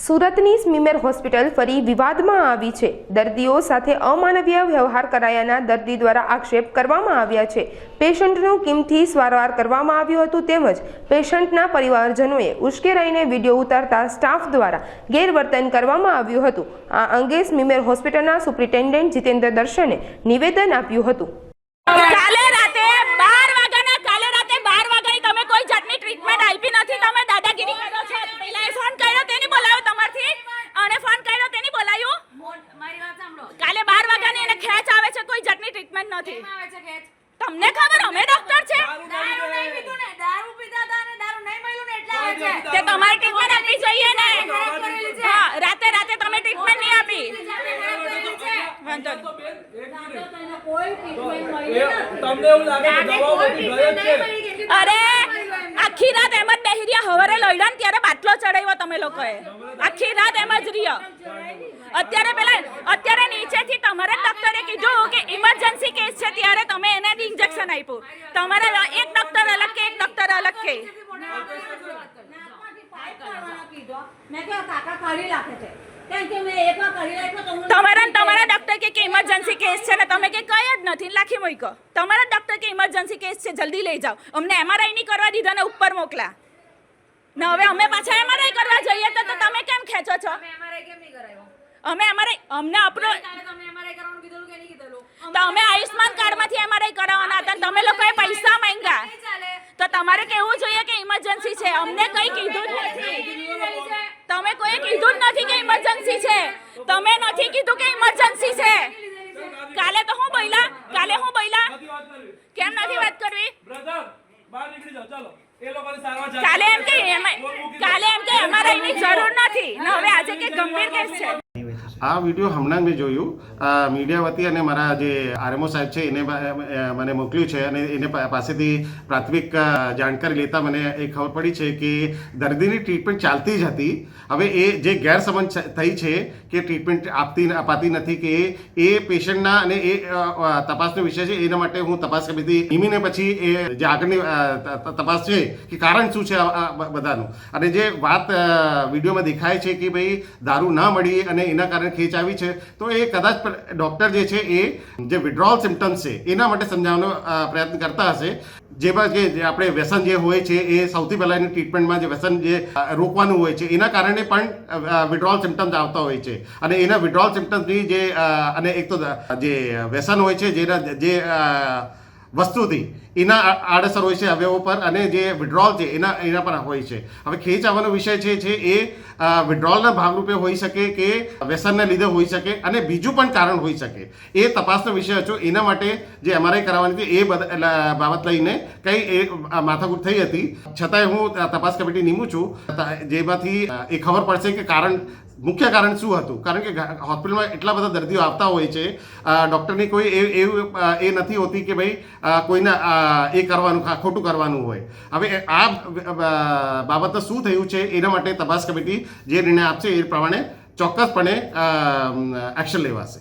સુરતની સ્મીમેર હોસ્પિટલ ફરી વિવાદમાં આવી છે। દર્દીઓ સાથે અમાનવીય વ્યવહાર કરાયાના દર્દી દ્વારા આક્ષેપ કરવામાં આવ્યા છે। પેશન્ટનું કિમથી સારવાર કરવામાં આવ્યું હતું તેમજ પેશન્ટના પરિવારજનોએ ઉશ્કેરાઈને વિડીયો ઉતારતા સ્ટાફ દ્વારા ગેરવર્તન કરવામાં આવ્યું હતું। આ અંગે સ્મીમેર હોસ્પિટલના સુપ્રિન્ટેન્ડન્ટ જીતેન્દ્ર દર્શને નિવેદન આપ્યું હતું। કાલે રાતે 12 વાગ્યાની તમે કોઈ જાતની ટ્રીટમેન્ટ આપી નથી। તમે દાદાગીરી કરો છો। પહેલા ફોન કર્યો તેની બોલાવ્યો તમારથી અને ફોન કર્યો તેની બોલાવ્યો। મારી વાત સાંભળો, કાલે 12 વાગ્યાની એને ખેંચ આવે છે, કોઈ જાતની ટ્રીટમેન્ટ નથી। તમને ખબર અમે ડોક્ટર છે? દારૂ નહીં પીધું ને, દારૂ પીધા હતા અને દારૂ નહીં મળ્યું ને એટલે આવે છે। તે તમારી ટ્રીટમેન્ટ આપવી જોઈએ ને। હા, રાતે તમે ટ્રીટમેન્ટ નહીં આપી। વાંધો નહીં, તમને એવું લાગે કે દવાઓ બધી ગઈ છે? અરે આખી રાત એમ જ બેહી રહ્યા, હવારે લડ્યા ને ત્યારે બાટલો ચડાવ્યો તમે લોકોએ। આખી રાત એમ જ રહ્યા। અત્યારે નીચેથી તમારા ડોક્ટરે કીધું કે ઇમરજન્સી કેસ છે ત્યારે તમે એને ઇન્જેક્શન આપ્યું। તમારા એક ડોક્ટર અલગ કે એક ડોક્ટર અલગ કે તમારા ડોક્ટર કે ઇમરજન્સી કેસ છે ને તમે કે કઈ જ નથી લાખી મોઈકો। તમારા ડોક્ટર કે ઇમરજન્સી કેસ છે, જલ્દી લઈ જાઓ। અમને એમઆરઆઈ નહીં કરવા દીધા ને ઉપર મોકલા ને હવે અમે પાછા એમઆરઆઈ કરવા જઈએ તો તમે કેમ ખેંચો છો? અમને આપણો તો અમે આયુષ્માન કાર્ડમાંથી એમઆરઆઈ કરાવવાના હતા, તમે લોકોએ પૈસા માંગ્યા તો તમારે કહેવું જોઈએ કે ઇમરજન્સી છે। અમને કઈ કીધું જ નથી। તમે કોઈ કીધું જ નથી કે ઇમરજન્સી છે। તમે નથી કીધું કે ઇમરજન્સી છે। કાલે તો હું બોલ્યા, કેમ નથી વાત કરવી? કાલે એમ કે એમઆરઆઈની જરૂર નથી ને હવે આજે કે ગંભીર કેસ છે। આ વિડીયો હમણાં મેં જોયું મીડિયા વતી અને મારા જે આરએમઓ સાહેબ છે એને મને મોકલ્યું છે અને એને પાસેથી પ્રાથમિક જાણકારી લેતા મને એ ખબર પડી છે કે દર્દીની ટ્રીટમેન્ટ ચાલતી જ હતી। હવે એ જે ગેરસમજ થઈ છે કે ટ્રીટમેન્ટ અપાતી નથી કે એ પેશન્ટના અને એ તપાસનો વિષય છે। એના માટે હું તપાસ સમિતિ નિમીને પછી એ જે આગળની તપાસ છે કે કારણ શું છે બધાનું, અને જે વાત વિડીયોમાં દેખાય છે કે ભાઈ દારૂ ના મળી અને એના કારણે ખેંચ આવી છે, તો એ કદાચ ડૉક્ટર જે છે એ જે વિડ્રોલ સિમ્ટમ્સ છે એના માટે સમજાવવાનો પ્રયત્ન કરતા હશે। જેમાં કે આપણે વ્યસન જે હોય છે એ સૌથી પહેલાં એની ટ્રીટમેન્ટમાં જે વ્યસન જે રોકવાનું હોય છે એના કારણે પણ વિડ્રોલ સિમ્ટમ્સ આવતા હોય છે અને એના વિડ્રોલ સિમ્ટમ્સની જે અને એક તો જે વ્યસન હોય છે જેના જે વસ્તુથી એના આડઅસર હોય છે અવયવો પર અને જે વિડ્રોલ છે એના પર હોય છે। હવે ખેંચ આવવાનો વિષય છે એ વિડ્રોલના ભાગરૂપે હોઈ શકે કે વ્યસનને લીધે હોઈ શકે અને બીજું પણ કારણ હોઈ શકે। એ તપાસનો વિષય હતો। એના માટે જે એમઆરઆઈ કરાવવાની હતી એ બાબત લઈને કંઈ એ માથાકૂટ થઈ હતી, છતાંય હું તપાસ કમિટી નીમું છું જેમાંથી એ ખબર પડશે કે મુખ્ય કારણ શું હતું। કારણ કે હોસ્પિટલમાં એટલા બધા દર્દીઓ આવતા હોય છે, ડૉક્ટરની કોઈ એવું એ નથી હોતી કે ભાઈ કોઈને એ કરવાનું ખોટું કરવાનું હોય। હવે આ બાબતે શું થયું છે એના માટે તપાસ કમિટી જે નિર્ણય આપશે એ પ્રમાણે ચોક્કસપણે એક્શન લેવાશે।